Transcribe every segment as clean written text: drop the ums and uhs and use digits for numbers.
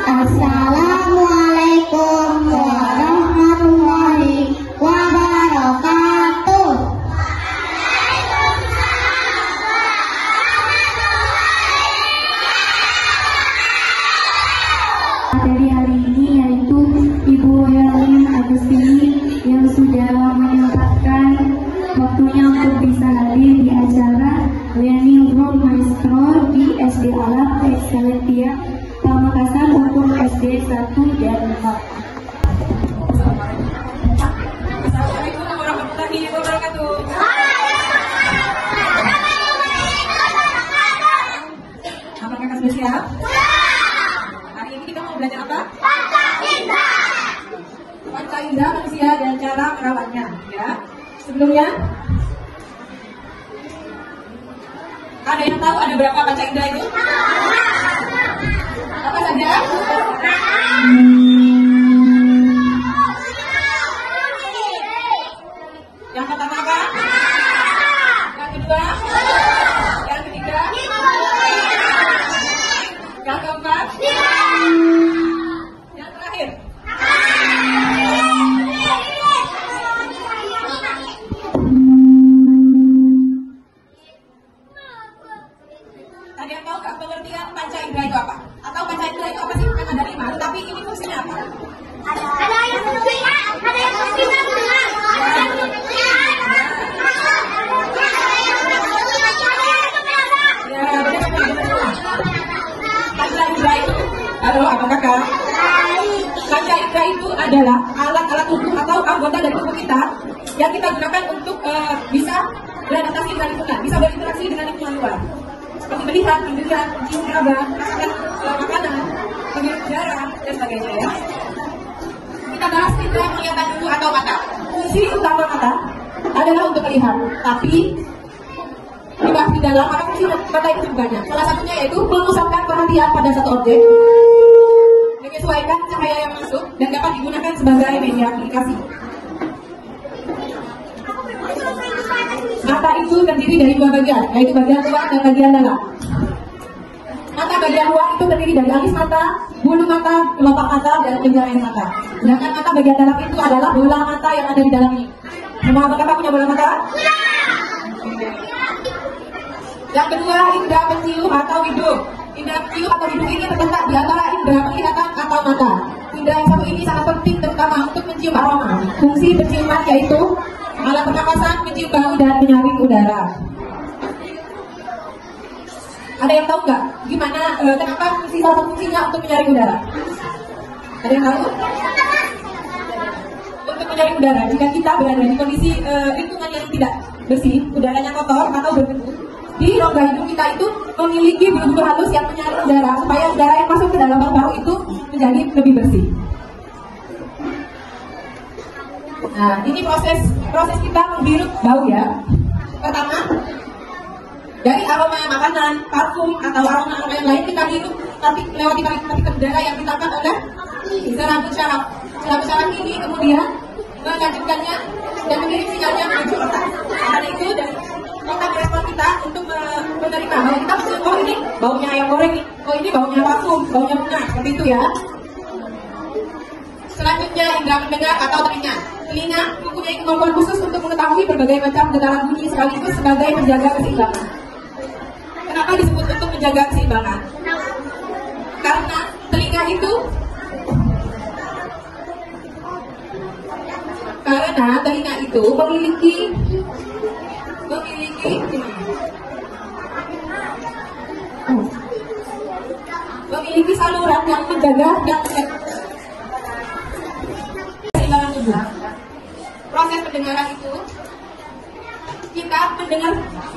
Assalamualaikum warahmatullahi wabarakatuh. Materi hari ini yaitu Ibu Herlin Agustini yang sudah menyempatkan waktunya untuk bisa hadir di acara Learning Room Maestro di SD Alam Excellentia Pamekasan untuk SD 1 dan 4. Assalamualaikum warahmatullahi wabarakatuh. Apakah kakak sudah siap? Hari ini kita mau belajar apa? Panca indera manusia dan cara merawatnya. Ya. Sebelumnya, ada yang tahu ada berapa panca indera itu? Apa saja? Yang pertama apa? Yang kedua? Yang ketiga? Yang keempat? Yang terakhir? Ada yang tahu nggak pengertian panca indera itu apa? Atau panca indera itu apa sih? Kan ada 5, tapi ini fungsinya apa? Ada yang melihat, ada yang mendengar, ada yang Ya, benar. Panca indera itu, halo, apa kakak? Panca indera itu adalah alat-alat tubuh atau anggota dari tubuh kita yang kita gunakan untuk bisa beradaptasi dengan lingkungan, bisa berinteraksi dengan lingkungan luar. Seperti melihat, mendengar, mencium, meraba, merasakan makanan, menghirup udara, dan sebagainya ya. Kita bahas indera penglihatan dulu atau mata. Fungsi utama mata adalah untuk melihat, tapi dibahas di dalam maka fungsi mata itu banyak. Salah satunya yaitu memusatkan perhatian pada satu objek, menyesuaikan cahaya yang masuk, dan dapat digunakan sebagai media komunikasi. Mata itu terdiri dari 2 bagian, yaitu bagian luar dan bagian dalam. Mata bagian luar itu terdiri dari alis mata, bulu mata, kelopak mata, dan penjarain mata. Sedangkan mata bagian dalam itu adalah bola mata yang ada di dalam ini. Semua kakak punya bola mata? Yang kedua, indera pencium atau hidung. Indera pencium atau hidung ini terletak di antara indera penglihatan atau mata. Indera yang satu ini sangat penting terutama untuk mencium aroma. Fungsi penciuman yaitu alat pernapasan, mencium bau, dan menyaring udara. Ada yang tahu nggak gimana kenapa fungsi salah satu fungsinya untuk menyaring udara? Ada yang tahu? Untuk menyaring udara, jika kita berada di kondisi lingkungan yang tidak bersih, udaranya kotor atau berdebu, di rongga hidung kita itu memiliki bulu-bulu halus yang menyaring udara supaya udara yang masuk ke dalam paru-paru itu menjadi lebih bersih. Nah, ini proses kita menghirup bau ya. Pertama, dari aroma makanan, parfum atau aroma yang lain kita hirup, tapi melewati partikel udara yang ditangkap oleh saraf syaraf. Saraf syaraf ini kemudian melanjutkannya dan mengirim sinyalnya menuju otak. Karena itu dan otak respon kita untuk menerima bahwa kita oh ini baunya ayam goreng nih, oh ini baunya parfum, baunya bunga, seperti itu ya. Selanjutnya indera mendengar atau telinga. Telinga mempunyai kemampuan khusus untuk mengetahui berbagai macam getaran bunyi sekaligus sebagai penjaga keseimbangan. Kenapa disebut untuk menjaga keseimbangan? Karena telinga itu memiliki saluran yang menjaga dan keseimbangan tubuh. Proses pendengaran itu kita mendengar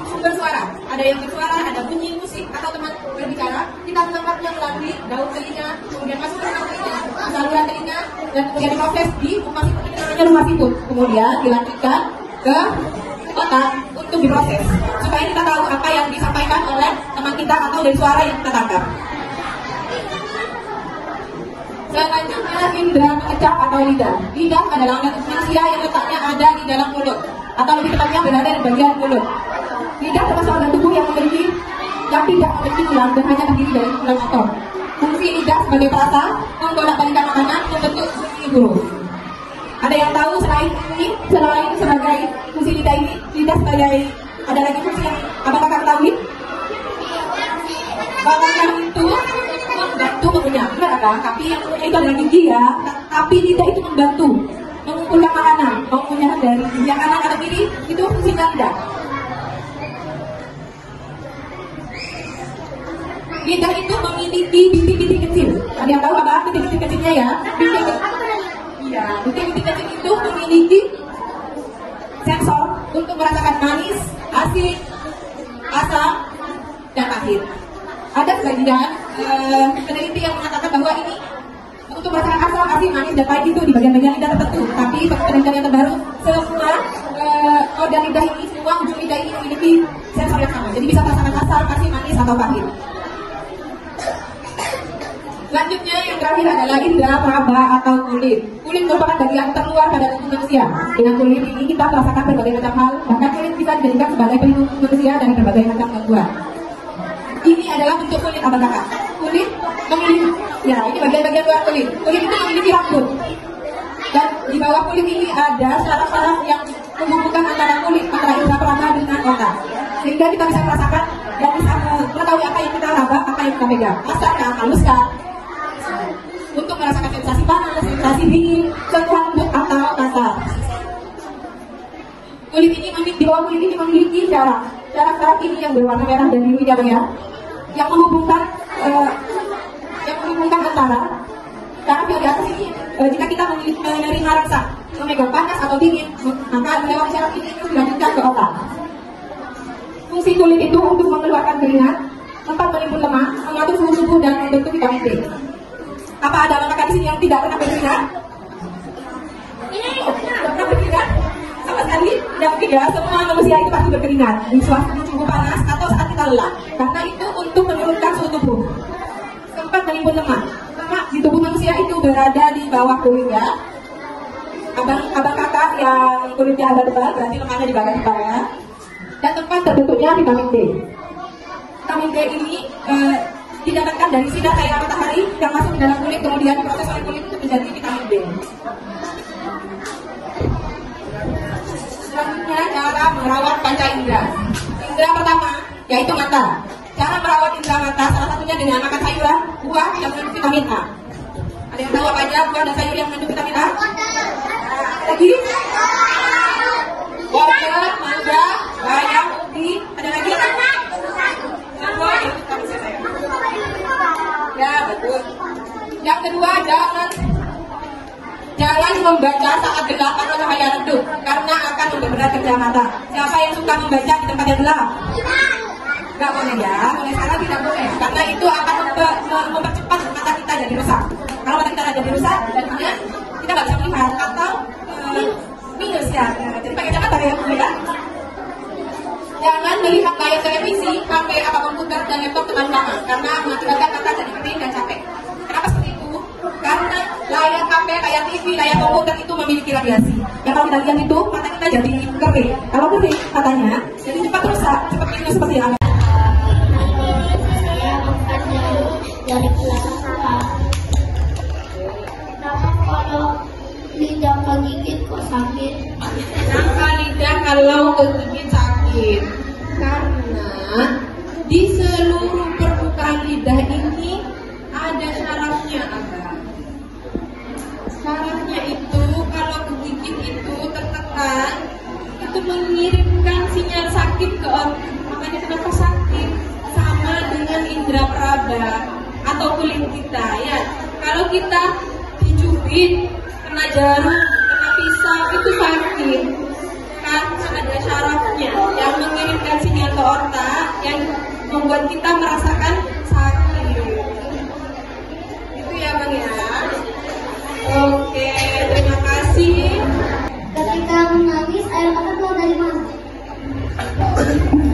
sumber suara, ada yang bersuara, ada bunyi musik atau teman berbicara, kita menangkapnya melalui daun telinga, kemudian masuk ke telinga, saluran telinga, dan kemudian diproses di rumah situ, kemudian dilanjutkan ke otak untuk diproses supaya kita tahu apa yang disampaikan oleh teman kita atau dari suara yang kita tangkap. Selanjutnya indera mengecap atau lidah. Lidah adalah organ manusia yang letaknya ada di dalam mulut, atau lebih tepatnya berada di bagian mulut. Lidah termasuk organ tubuh yang tidak memiliki tulang dan hanya terdiri dari tulang otot. Fungsi lidah sebagai perasa, membolak-balikan makanan, membentuk huruf. Ada yang tahu selain sebagai fungsi lidah ini, lidah sebagai ada lagi fungsi yang apakah ketahui? Bahkan itu membantu mengunyah, benar kan? Tapi yang mengunyah itu adalah gigi ya. Tapi lidah itu membantu mengumpulkan makanan, mengunyah dari yang kanan atau kiri itu fungsinya lidah. Lidah itu memiliki bintik-bintik kecil. Ada yang tahu apa bintik-bintik kecilnya ya? Bintik-bintik kecil itu memiliki sensor untuk merasakan manis, asin, asam, dan pahit. Ada sebagian peneliti yang mengatakan bahwa ini untuk merasakan asam, asin, manis, dan pahit itu di bagian-bagian lidah tertentu. Tapi penelitian yang terbaru, semua organ lidah ini, semua ujung lidah ini memiliki sensor yang sama. Jadi bisa merasakan asam, asin, manis, atau pahit. Selanjutnya yang terakhir adalah indera peraba atau kulit. Kulit merupakan bagian terluar pada tubuh manusia. Dengan kulit ini kita merasakan berbagai macam hal. Bahkan kulit bisa dijadikan sebagai pelindung manusia dari berbagai macam gangguan. Ini adalah bentuk kulit abang kakak. Kulit memiliki, ya ini bagian-bagian luar kulit. Kulit itu memiliki rambut. Dan di bawah kulit ini ada syaraf-syaraf yang menghubungkan antara indera peraba dengan otak. Sehingga kita bisa merasakan dan bisa mengetahui apa yang kita raba, apa yang kita pegang. Rasakan, haluskan. Untuk merasakan sensasi panas, sensasi dingin, sentuhan lembut atau kasar. Kulit ini di bawah kulit ini memiliki syaraf ini yang berwarna merah dan biru ya, yang menghubungkan antara syaraf yang di atas ini. Jika kita menerima rasa memegang panas atau dingin, maka lewat syaraf ini dilanjutkan ke otak. Fungsi kulit itu untuk mengeluarkan keringat, tempat menimbun lemak, mengatur suhu tubuh dan membentuk vitamin D. Apa ada kakak di sini yang tidak pernah berkeringat? Pernah berkeringat? Sama sekali tidak mungkin ya. Semua manusia itu pasti berkeringat di suhu panas atau saat kita lelah. Karena itu untuk menurunkan suhu tubuh. Tempat menimbun lemak. Lemak di tubuh manusia itu berada di bawah kulit ya. Abang kakak yang kulitnya agak tebal berarti lemaknya di bagian tebal ya. Dan tempat terbentuknya vitamin D. Vitamin D ini didapatkan dari sinar cahaya matahari yang masuk ke dalam kulit, kemudian diproses oleh kulit untuk menjadi vitamin D. Selanjutnya cara merawat panca indera. Indera pertama yaitu mata. Cara merawat indera mata salah satunya dengan makan sayuran, buah yang mengandung vitamin A. Ada yang tahu apa aja buah dan sayur yang mengandung vitamin A? Lagi? Wortel, mangga, bayam, ubi. Ada lagi? Ya betul. Yang kedua, jangan membaca saat gelap atau cahaya redup karena akan memberat kerja mata. Siapa yang suka membaca di tempat yang gelap? Gak boleh ya, mulai sekarang tidak boleh karena itu akan mempercepat mata kita jadi rusak. Kalau mata kita jadi rusak, jadinya kita nggak bisa melihat atau minus ya. Jadi pakai kacamata ya, ya. Jangan melihat layar televisi, HP, atau komputer dan laptop terlalu lama karena mengakibatkan mata jadi kering dan capek. Kenapa seperti itu? Karena layar HP, layar TV, layar komputer itu memiliki radiasi. Yang kalau kita lihat itu mata kita jadi kering. Kalau kering matanya jadi cepat rusak, cepat minus seperti apa? Dari kelas kenapa kalau lidah kegigit kok sakit? Kenapa lidah kalau kegigit sakit? Karena di seluruh permukaan lidah ini ada syarafnya, Abang. Syarafnya itu kalau kegigit itu tertekan, itu mengirimkan sinyal sakit ke otak. Makanya kenapa sakit? Sama dengan indera peraba atau kulit kita ya. Kalau kita dicubit, kena jarum, kena pisau itu sakit. Karena ada syarafnya yang mengirimkan sinyal ke otak yang membuat kita merasakan sakit. Itu ya Bang ya. Oke, terima kasih. Ketika menangis air mata keluar dari mana?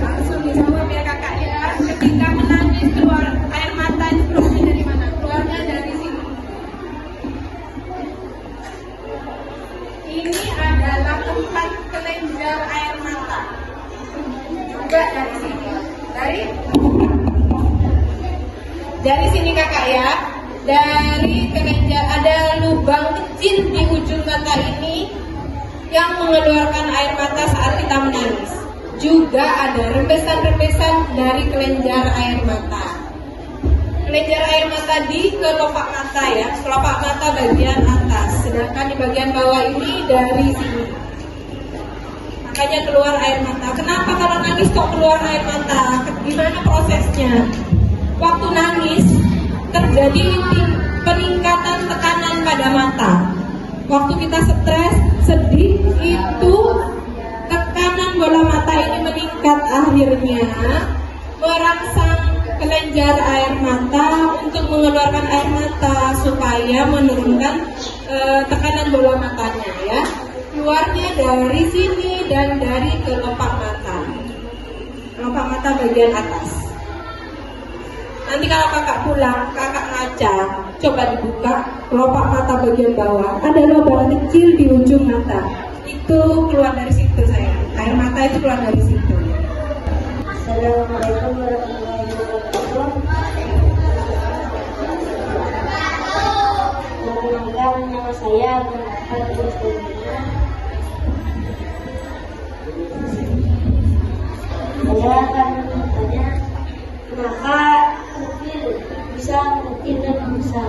Langsung dijawab ya kakak ya. Ketika menangis keluar air mata itu keluarnya dari mana? Keluarnya dari sini. Ini adalah tempat kelenjar air mata. Juga dari sini. Dari Dari sini kakak ya, dari kelenjar ada lubang kecil di ujung mata ini yang mengeluarkan air mata saat kita menangis. Juga ada rembesan-rembesan dari kelenjar air mata. Kelenjar air mata di kelopak mata ya, kelopak mata bagian atas. Sedangkan di bagian bawah ini dari sini. Makanya keluar air mata. Kenapa kalau nangis kok keluar air mata? Gimana prosesnya? Waktu nangis terjadi peningkatan tekanan pada mata. Waktu kita stres, sedih, itu tekanan bola mata ini meningkat, akhirnya merangsang kelenjar air mata untuk mengeluarkan air mata supaya menurunkan tekanan bola matanya ya. Keluarnya dari sini dan dari kelopak mata bagian atas. Nanti kalau kakak pulang, kakak ngaca, coba dibuka kelopak mata bagian bawah, ada lubang kecil di ujung mata. Itu keluar dari situ sayang. Air mata itu keluar dari situ. Assalamualaikum warahmatullahi wabarakatuh. Perkenalkan, nama saya Muhammad Muslimina. Saya akan bertanya, kenapa pupil bisa mengecil dan membesar?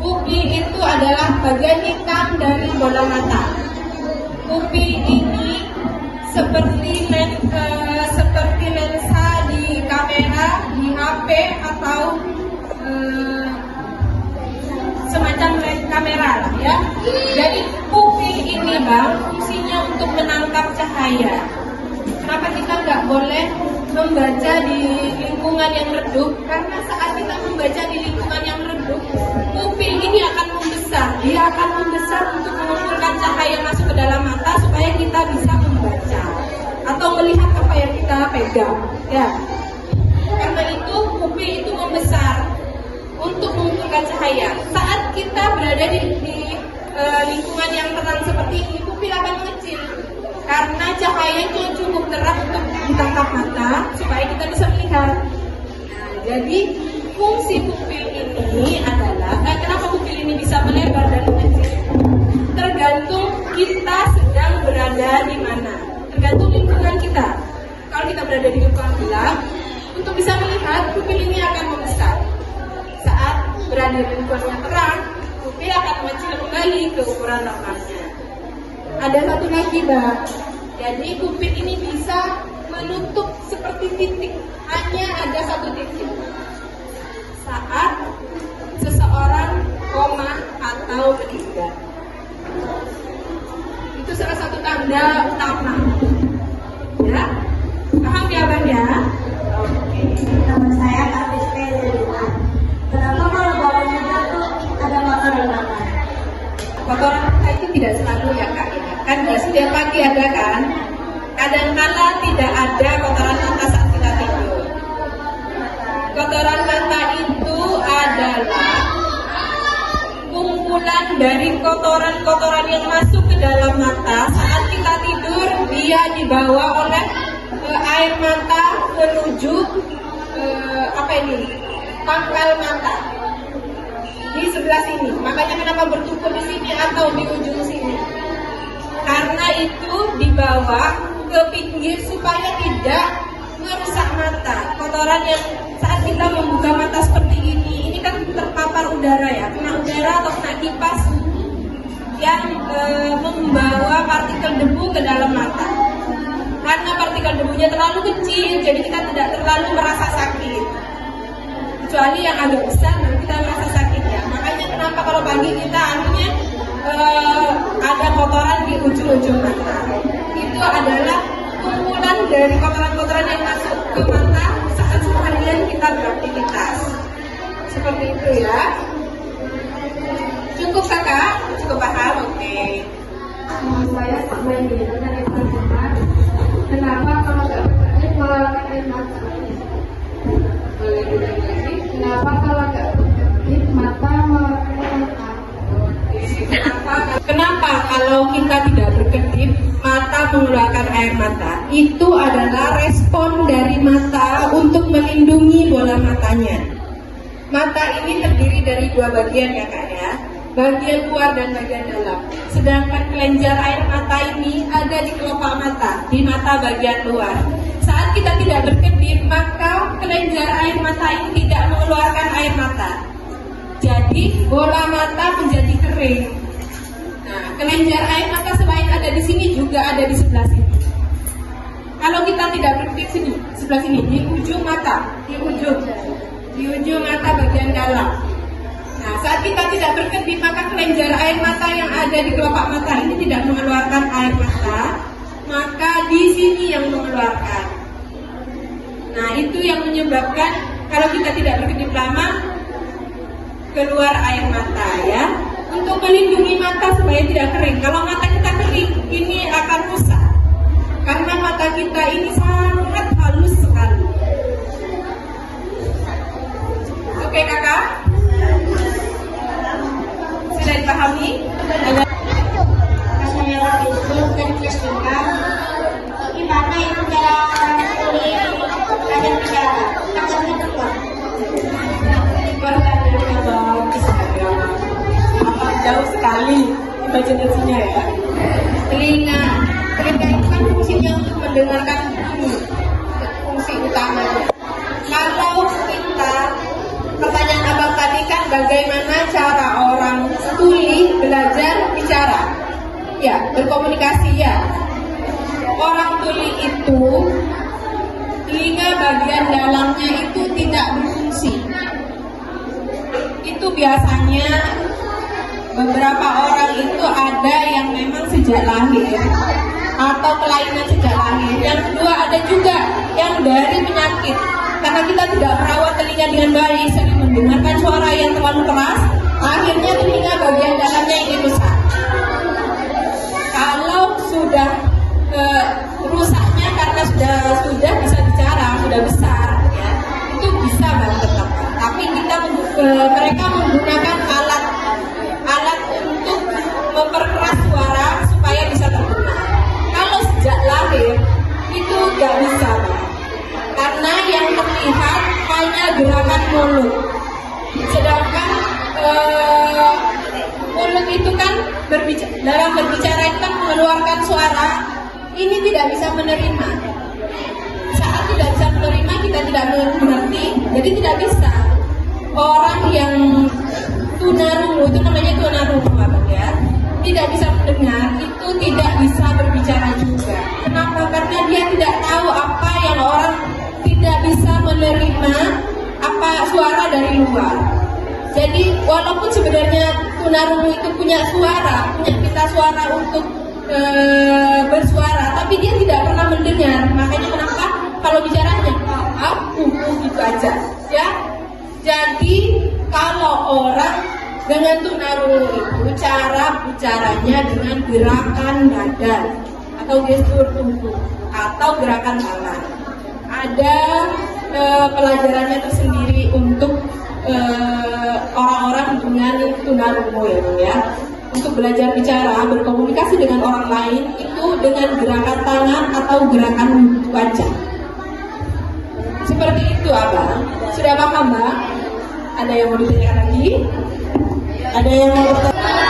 Pupil itu adalah bagian hitam dari bola mata. Pupil ini seperti lensa di kamera, di HP atau semacam kamera lah ya. Jadi pupil ini bang fungsinya untuk menangkap cahaya. Kenapa kita nggak boleh membaca di lingkungan yang redup? Karena saat kita membaca di lingkungan yang redup, pupil ini akan membesar. Dia akan membesar untuk mengumpulkan cahaya masuk ke dalam mata supaya kita bisa membaca atau melihat apa yang kita pegang. Ya. Karena itu pupil itu membesar untuk mengumpulkan cahaya. Saat kita berada di lingkungan yang terang seperti ini, pupil akan mengecil. Karena cahaya itu cukup terang untuk ditangkap mata supaya kita bisa melihat. Nah, jadi fungsi pupil ini adalah kenapa pupil ini bisa melebar dan mengecil? Tergantung kita sedang berada di mana. Tergantung lingkungan kita. Kalau kita berada di lingkungan gelap, untuk bisa melihat pupil ini akan membesar. Saat berada di lingkungan yang terang, pupil akan mengecil kembali ke ukuran normalnya. Ada satu lagi bang, jadi pupil ini bisa menutup seperti titik, hanya ada satu titik saat seseorang koma atau meninggal. Itu salah satu tanda utama ya, paham ya bang ya? Oke. Nama saya Katis Pelina. Kenapa kalau bawahnya itu ada kotoran mata? Kotoran mata itu tidak selalu ya kak ya. Kan setiap pagi ada kan. Kadang-kala tidak ada kotoran mata saat kita tidur. Kotoran mata itu adalah kumpulan dari kotoran-kotoran yang masuk ke dalam mata saat kita tidur. Dia dibawa oleh air mata menuju pangkal mata di sebelah sini. Makanya kenapa bertumpuk di sini atau di ujung sini? Karena itu dibawa ke pinggir supaya tidak merusak mata. Kotoran yang saat kita membuka mata seperti ini kan terpapar udara ya, kena udara atau kena kipas yang membawa partikel debu ke dalam mata. Karena partikel debunya terlalu kecil, jadi kita tidak terlalu merasa sakit. Kecuali yang agak besar, dan kita merasa sakit ya. Makanya kenapa kalau pagi kita artinya ada kotoran di ujung-ujung mata. Itu adalah kumpulan dari kotoran-kotoran yang masuk ke mata saat seharian kita beraktivitas. Seperti itu ya. Cukup kakak? Cukup paham? Oke. Saya sampai di dari pertanyaan, kenapa kalau nggak berkedip mengeluarkan air mata? Boleh diulang lagi? Kenapa kalau nggak berkedip mata mengeluarkan air mata? Kenapa kalau kita tidak berkedip mata mengeluarkan air mata? Itu adalah respon dari mata untuk melindungi bola matanya. Mata ini terdiri dari dua bagian ya Kak ya, bagian luar dan bagian dalam. Sedangkan kelenjar air mata ini ada di kelopak mata, di mata bagian luar. Saat kita tidak berkedip, maka kelenjar air mata ini tidak mengeluarkan air mata. Jadi bola mata menjadi kering. Nah, kelenjar air mata selain ada di sini juga ada di sebelah sini. Kalau kita tidak berkedip sini, sebelah sini, di ujung mata, di ujung mata bagian dalam. Nah, saat kita tidak berkedip, maka kelenjar air mata yang ada di kelopak mata ini tidak mengeluarkan air mata, maka di sini yang mengeluarkan. Nah, itu yang menyebabkan kalau kita tidak berkedip lama, keluar air mata ya. Untuk melindungi mata supaya tidak kering. Kalau mata kita kering, ini akan rusak. Karena mata kita ini sangat halus sekali. Oke kakak? Sudah dipahami? Saya itu dari kelas 5. Gimana itu cara belajar bicara? Acaranya tepat. Jauh sekali imajinasinya ya. Telinga itu kan fungsinya untuk mendengarkan bunyi, fungsi utamanya. Kalau kita, pertanyaan abang tadi kan bagaimana cara orang tuli belajar bicara, ya berkomunikasi ya. Orang tuli itu telinga bagian dalamnya itu tidak berfungsi. Itu biasanya beberapa orang itu ada yang memang sejak lahir atau kelainan sejak lahir. Yang kedua ada juga yang dari penyakit. Karena kita tidak merawat telinga dengan baik, sering mendengarkan suara yang terlalu keras, akhirnya telinga bagian dalamnya ini rusak. Kalau sudah rusaknya karena sudah bisa bicara, sudah besar, ya, itu bisa banget. Tapi mereka menggunakan alat untuk memperkeras suara supaya bisa terdengar. Kalau sejak lahir itu nggak bisa, karena yang terlihat hanya gerakan mulut. Sedangkan mulut itu kan dalam berbicara itu kan mengeluarkan suara, ini tidak bisa menerima. Saat tidak bisa menerima, kita tidak mengerti, jadi tidak bisa. Orang yang tunarungu, itu namanya tunarungu ya, tidak bisa mendengar, itu tidak bisa berbicara juga. Kenapa? Karena dia tidak tahu apa yang orang tidak bisa menerima, apa suara dari luar. Jadi walaupun sebenarnya tunarungu itu punya pita suara untuk bersuara, tapi dia tidak pernah mendengar. Makanya kenapa kalau bicara hanya gitu aja ya. Jadi kalau orang dengan tunarungu itu cara bicaranya dengan gerakan badan atau gestur tubuh atau gerakan tangan. Ada pelajarannya tersendiri untuk orang-orang dengan tunarungu ya. Untuk belajar bicara, berkomunikasi dengan orang lain itu dengan gerakan tangan atau gerakan wajah. Seperti itu abang. Sudah paham bang? Ada yang mau ditanyakan lagi? Ada yang mau bertanya?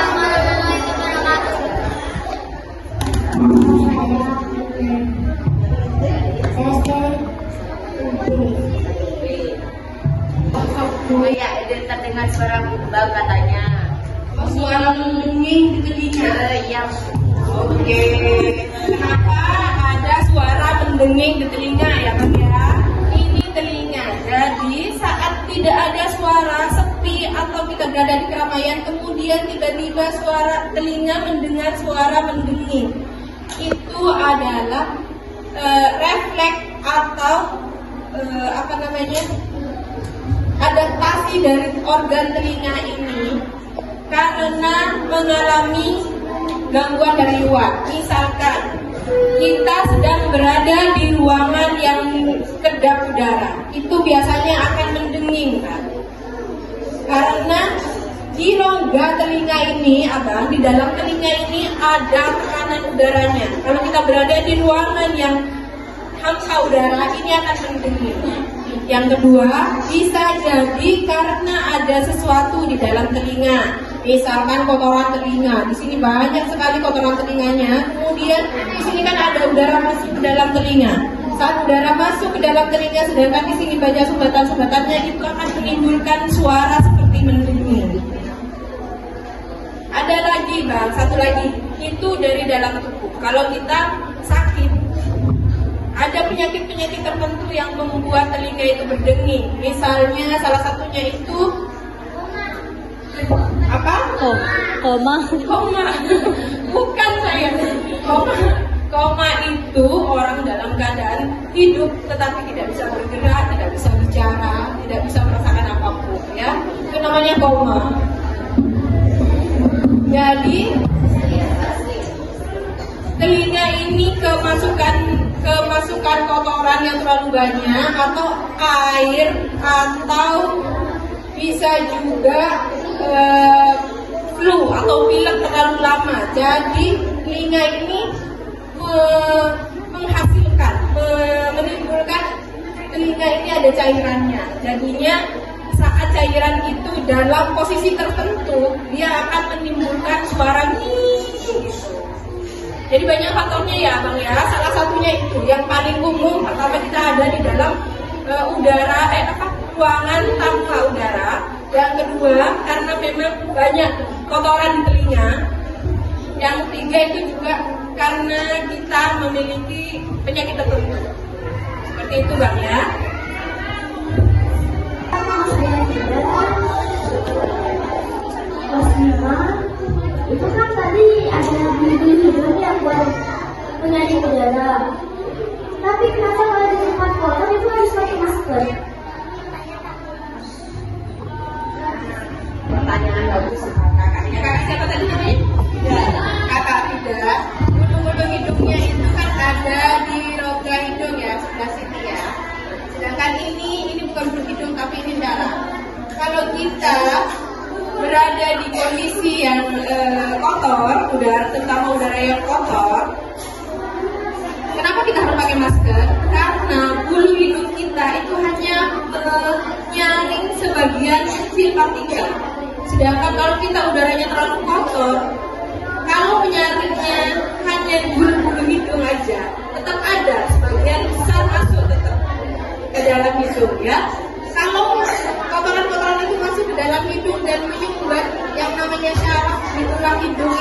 Oh ya, terdengar suara bau katanya. Oh, suara mendenging di telinga. Iya. Oke. Kenapa ada suara mendenging di telinga ya Bang ya? Ini telinga. Jadi saat tidak ada suara, sepi atau kita berada di keramaian, kemudian tiba-tiba suara telinga mendengar suara mendenging, itu adalah refleks atau adaptasi dari organ telinga ini karena mengalami gangguan dari luar. Misalkan kita sedang berada di ruangan yang kedap udara, itu biasanya akan mendenging kan? Karena di rongga telinga ini, abang, di dalam telinga ini ada tekanan udaranya. Kalau kita berada di ruangan yang hampa udara, ini akan mendenging. Yang kedua, bisa jadi karena ada sesuatu di dalam telinga. Misalkan kotoran telinga. Di sini banyak sekali kotoran telinganya. Kemudian di sini kan ada udara masuk ke dalam telinga. Saat udara masuk ke dalam telinga, sedangkan di sini banyak sumbatan-sumbatannya, itu akan menimbulkan suara seperti mendung. Ada lagi bang, satu lagi, itu dari dalam tubuh. Kalau kita sakit, ada penyakit-penyakit tertentu yang membuat telinga itu berdenging. Misalnya salah satunya itu apa? Koma. Bukan saya. Koma itu orang dalam keadaan hidup tetapi tidak bisa bergerak, tidak bisa bicara, tidak bisa merasakan apapun, ya. Itu namanya koma. Jadi telinga ini kemasukan kotoran yang terlalu banyak atau air atau bisa juga flu atau pilek terlalu lama. Jadi telinga ini menimbulkan telinga ini ada cairannya. Jadinya saat cairan itu dalam posisi tertentu, dia akan menimbulkan suara gitu. Jadi banyak faktornya ya bang ya. Salah satunya itu yang paling umum, pertama kita ada di dalam ruangan tanpa udara. Yang kedua karena memang banyak kotoran di telinga. Yang ketiga itu juga karena kita memiliki penyakit tertentu. Seperti itu bang ya. Itu kan tadi ada bulu hidungnya buat menyaring udara. Tapi kenapa kalau di tempat kotor itu harus pakai masker? Pertanyaan bagus kakaknya. Kakak siapa tadi namanya? Ya, kakak Fida. Bulu hidungnya itu kan ada di rongga hidung ya, sebelah sini ya. Sedangkan ini bukan bulu hidung tapi ini darah. Kalau kita berada di kondisi yang kotor, terutama udara yang kotor, kenapa kita harus pakai masker? Karena bulu hidung kita itu hanya menyaring sebagian kecil partikel. Sedangkan kalau kita udaranya terlalu kotor, kalau menyaringnya hanya bulu hidung aja, tetap ada sebagian besar masuk tetap ke dalam hidung ya. Kalau kotoran-kotoran itu masuk ke dalam hidung dan menyumbat yang namanya syaraf di tulang hidung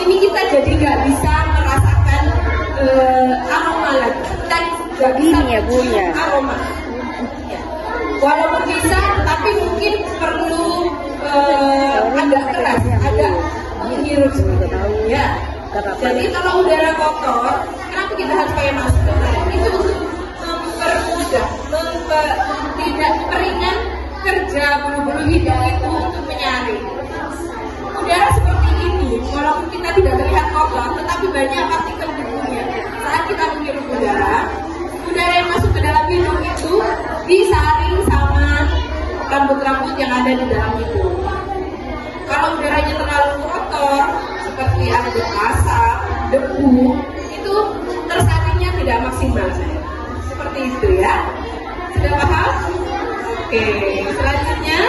ini kita jadi nggak bisa merasakan aroma lagi. Kita nggak bisa mencium aroma. Ya. Walaupun bisa, tapi mungkin perlu agak keras, agak menghirup ya. Jadi kalau udara kotor, kenapa kita harus pakai masker? Itu untuk mempermudah, tidak meringan kerja bulu-bulu hidung itu untuk menyaring. Udara seperti ini, walaupun kita tidak terlihat kotor, tetapi banyak partikel debunya. Saat kita menghirup udara yang masuk ke dalam hidung itu disaring sama rambut-rambut yang ada di dalam hidung. Kalau udaranya terlalu kotor, seperti ada asap, debu, itu tersaringnya tidak maksimal. Seperti itu ya. Sudah paham? Oke, selanjutnya.